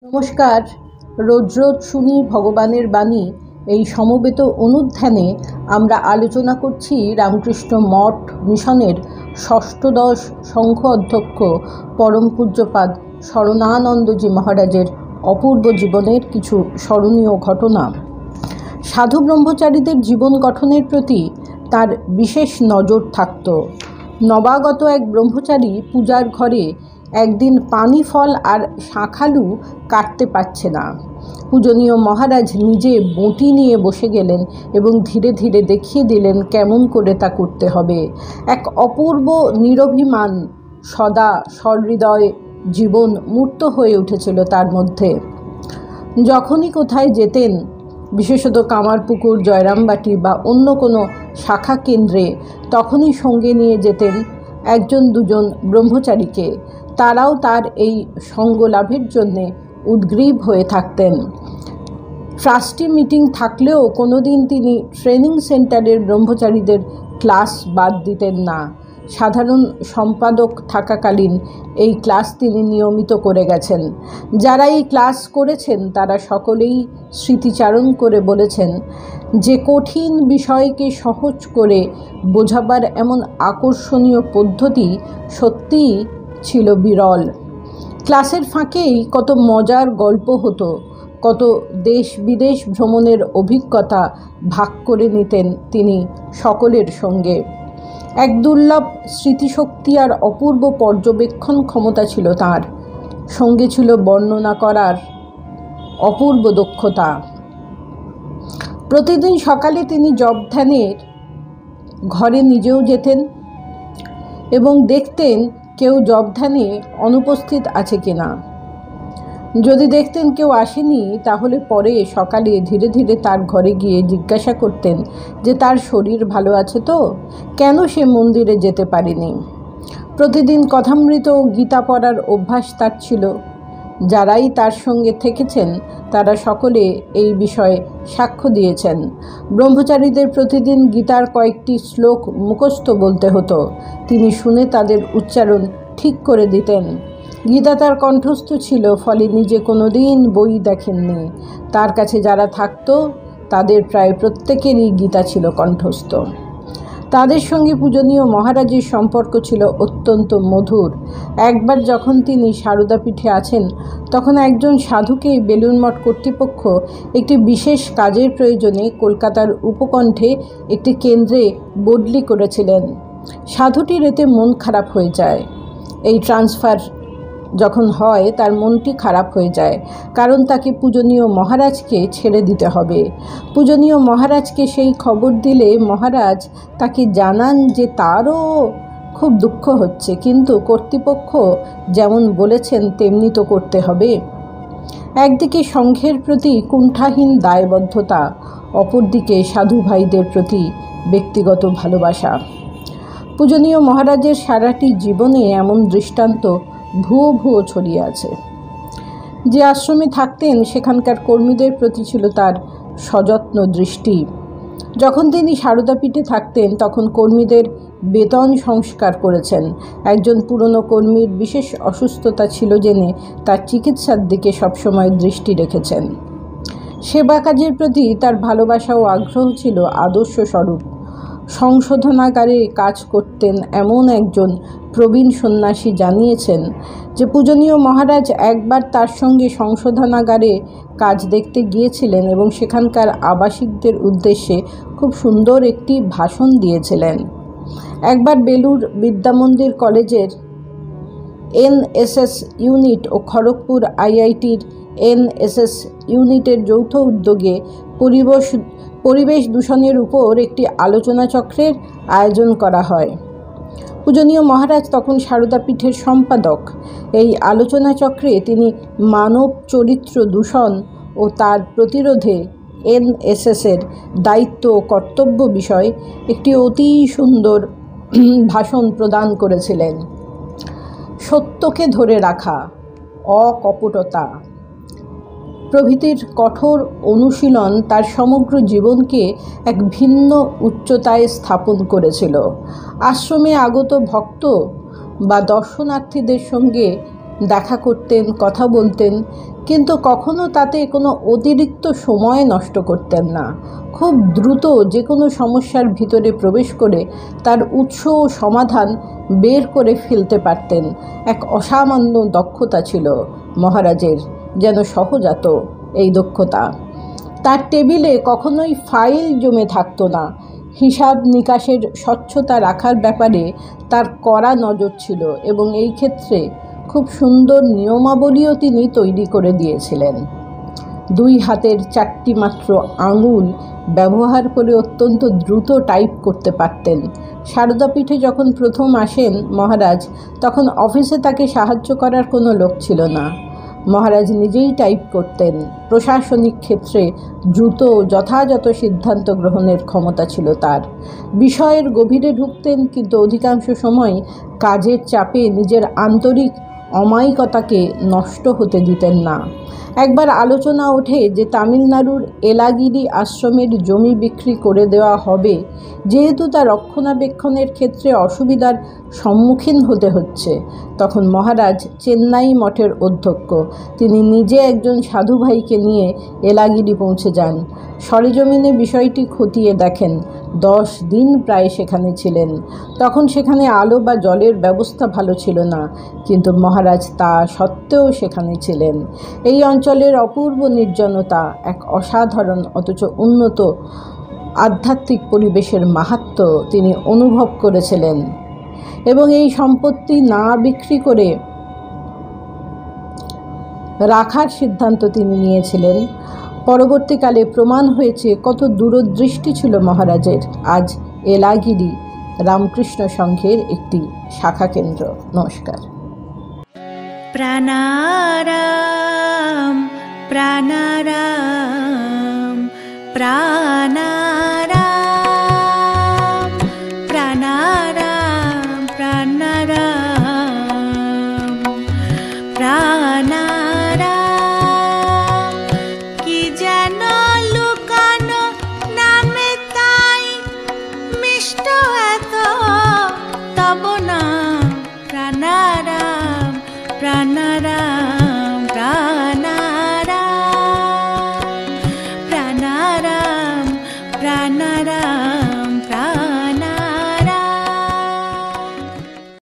নমস্কার। রোজ রোজ শুনি ভগবানের বাণী। এই সমবেত অনুধ্যানে আমরা আলোচনা করছি রামকৃষ্ণ মঠ মিশনের ষষ্ঠদশ সংঘ অধ্যক্ষ পরম পূজ্যপাদ শরণানন্দজি মহারাজের অপূর্ব জীবনের কিছু স্মরণীয় ঘটনা। সাধু ব্রহ্মচারীদের জীবন গঠনের প্রতি তার বিশেষ নজর থাকত। নবাগত এক ব্রহ্মচারী পূজার ঘরে একদিন পানি ফল আর শাঁখালু কাটতে পারছে না। পূজনীয় মহারাজ নিজে বঁটি নিয়ে বসে গেলেন এবং ধীরে ধীরে দেখিয়ে দিলেন কেমন করে তা করতে হবে। এক অপূর্ব নিরভিমান সদা সহৃদয় জীবন মূর্ত হয়ে উঠেছিল তার মধ্যে। যখনই কোথায় যেতেন, বিশেষত কামারপুকুর, জয়রামবাটি বা অন্য কোনো শাখা কেন্দ্রে, তখনই সঙ্গে নিয়ে যেতেন একজন দুজন ব্রহ্মচারীকে। তারাও তার এই সঙ্গ লাভের জন্যে উদ্গ্রীব হয়ে থাকতেন। ট্রাস্টি মিটিং থাকলেও কোনোদিন তিনি ট্রেনিং সেন্টারের ব্রহ্মচারীদের ক্লাস বাদ দিতেন না। সাধারণ সম্পাদক থাকাকালীন এই ক্লাস তিনি নিয়মিত করে গেছেন। যারা এই ক্লাস করেছেন তারা সকলেই স্মৃতিচারণ করে বলেছেন যে কঠিন বিষয়কে সহজ করে বোঝাবার এমন আকর্ষণীয় পদ্ধতি সত্যিই ছিল বিরল। ক্লাসের ফাঁকেই কত মজার গল্প হতো, কত দেশ বিদেশ ভ্রমণের অভিজ্ঞতা ভাগ করে নিতেন তিনি সকলের সঙ্গে। এক দুর্লভ স্মৃতিশক্তি আর অপূর্ব পর্যবেক্ষণ ক্ষমতা ছিল তাঁর। সঙ্গে ছিল বর্ণনা করার অপূর্ব দক্ষতা। প্রতিদিন সকালে তিনি জপ ধ্যানের ঘরে নিজেও যেতেন এবং দেখতেন কেউ জপ ধ্যানে অনুপস্থিত আছে কিনা। যদি দেখতেন কেউ আসেনি, তাহলে পরে সকালে ধীরে ধীরে তার ঘরে গিয়ে জিজ্ঞাসা করতেন যে তার শরীর ভালো আছে তো, কেন সে মন্দিরে যেতে পারেনি। প্রতিদিন কথামৃত ও গীতা পড়ার অভ্যাস তার ছিল। যারাই তার সঙ্গে থেকেছেন তারা সকলে এই বিষয়ে সাক্ষ্য দিয়েছেন। ব্রহ্মচারীদের প্রতিদিন গীতার কয়েকটি শ্লোক মুখস্থ বলতে হতো। তিনি শুনে তাদের উচ্চারণ ঠিক করে দিতেন। গীতা তার কণ্ঠস্থ ছিল, ফলে নিজে কোনোদিন বই দেখেননি। তার কাছে যারা থাকতো তাদের প্রায় প্রত্যেকেরই গীতা ছিল কণ্ঠস্থ। তাদের সঙ্গে পূজনীয় মহারাজের সম্পর্ক ছিল অত্যন্ত মধুর। একবার যখন তিনি সারদাপীঠে আছেন, তখন একজন সাধুকে বেলুড়মঠ কর্তৃপক্ষ একটি বিশেষ কাজের প্রয়োজনে কলকাতার উপকণ্ঠে একটি কেন্দ্রে বদলি করেছিলেন। সাধুটির এতে মন খারাপ হয়ে যায়। এই ট্রান্সফার যখন হয় তার মনটি খারাপ হয়ে যায়, কারণ তাকে পূজনীয় মহারাজকে ছেড়ে দিতে হবে। পূজনীয় মহারাজকে সেই খবর দিলে মহারাজ তাকে জানান যে তারও খুব দুঃখ হচ্ছে, কিন্তু কর্তৃপক্ষ যেমন বলেছেন তেমনি তো করতে হবে। একদিকে সংঘের প্রতি কুণ্ঠাহীন দায়বদ্ধতা, অপরদিকে সাধু ভাইদের প্রতি ব্যক্তিগত ভালোবাসা। পূজনীয় মহারাজের সারাটি জীবনে এমন দৃষ্টান্ত ভুয়ো ভুয়ো ছড়িয়ে আছে। যে আশ্রমে থাকতেন সেখানকার কর্মীদের প্রতি ছিল তার সযত্ন দৃষ্টি। যখন তিনি সারদাপীঠে থাকতেন তখন কর্মীদের বেতন সংস্কার করেছেন। একজন পুরনো কর্মীর বিশেষ অসুস্থতা ছিল জেনে তার চিকিৎসার দিকে সবসময় দৃষ্টি রেখেছেন। সেবা কাজের প্রতি তার ভালোবাসা ও আগ্রহ ছিল আদর্শ স্বরূপ। সংশোধনাগারে কাজ করতেন এমন একজন প্রবীণ সন্ন্যাসী জানিয়েছেন যে পূজনীয় মহারাজ একবার তার সঙ্গে সংশোধনাগারে কাজ দেখতে গিয়েছিলেন এবং সেখানকার আবাসিকদের উদ্দেশ্যে খুব সুন্দর একটি ভাষণ দিয়েছিলেন। একবার বেলুড় বিদ্যামন্দির কলেজের এনএসএস ইউনিট ও খড়গপুর আইআইটির এনএসএস ইউনিটের যৌথ উদ্যোগে পরিবেশ দূষণের উপর একটি আলোচনা চক্রের আয়োজন করা হয়। পূজনীয় মহারাজ তখন সারদাপীঠের সম্পাদক। এই আলোচনা চক্রে তিনি মানব চরিত্র দূষণ ও তার প্রতিরোধে এনএসএসের দায়িত্ব ও কর্তব্য বিষয়ে একটি অতি সুন্দর ভাষণ প্রদান করেছিলেন। সত্যকে ধরে রাখা, অকপটতা প্রভৃতির কঠোর অনুশীলন তার সমগ্র জীবনকে এক ভিন্ন উচ্চতায় স্থাপন করেছিল। আশ্রমে আগত ভক্ত বা দর্শনার্থীদের সঙ্গে দেখা করতেন, কথা বলতেন। কিন্তু কখনো তাতে কোনো অতিরিক্ত সময় নষ্ট করতেন না। খুব দ্রুত যে কোনো সমস্যার ভিতরে প্রবেশ করে তার উৎস ও সমাধান বের করে ফেলতে পারতেন। এক অসামান্য দক্ষতা ছিল মহারাজের, যেন সহজাত এই দক্ষতা। তার টেবিলে কখনোই ফাইল জমে থাকতো না। হিসাব নিকাশের স্বচ্ছতা রাখার ব্যাপারে তার কড়া নজর ছিল এবং এই ক্ষেত্রে খুব সুন্দর নিয়মাবলীও তিনি তৈরি করে দিয়েছিলেন। 2 হাতের 4টি মাত্র আঙুল ব্যবহার করে অত্যন্ত দ্রুত টাইপ করতে পারতেন। সারদাপীঠে যখন প্রথম আসেন মহারাজ, তখন অফিসে তাকে সাহায্য করার কোনো লোক ছিল না। মহারাজ নিজেই টাইপ করতেন। প্রশাসনিক ক্ষেত্রে দ্রুত যথাযথ সিদ্ধান্ত গ্রহণের ক্ষমতা ছিল তার। বিষয়ের গভীরে ঢুকতেন, কিন্তু অধিকাংশ সময় কাজের চাপে নিজের আন্তরিক অমায়িকতাকে নষ্ট হতে দিতেন না। একবার আলোচনা ওঠে যে তামিলনাড়ুর এলাগিরি আশ্রমের জমি বিক্রি করে দেওয়া হবে, যেহেতু তা রক্ষণাবেক্ষণের ক্ষেত্রে অসুবিধার সম্মুখীন হতে হচ্ছে। তখন মহারাজ চেন্নাই মঠের অধ্যক্ষ, তিনি নিজে একজন সাধু ভাইকে নিয়ে এলাগিরি পৌঁছে যান। সরেজমিনে বিষয়টি খতিয়ে দেখেন। 10 দিন প্রায় সেখানে ছিলেন। তখন সেখানে আলো বা জলের ব্যবস্থা ভালো ছিল না, কিন্তু মহারাজ তা সত্ত্বেও সেখানে ছিলেন। এই অঞ্চলের অপূর্ব নির্জনতা, এক অসাধারণ অথচ উন্নত আধ্যাত্মিক পরিবেশের মাহাত্ম্য তিনি অনুভব করেছিলেন এবং এই সম্পত্তি না বিক্রি করে রাখার সিদ্ধান্ত তিনি নিয়েছিলেন। পরবর্তীকালে প্রমাণ হয়েছে কত দূরদৃষ্টি ছিল মহারাজের। আজ এলাগিরি রামকৃষ্ণ সংঘের একটি শাখা কেন্দ্র। নমস্কার। প্রাণারাম প্রাণারাম প্রাণা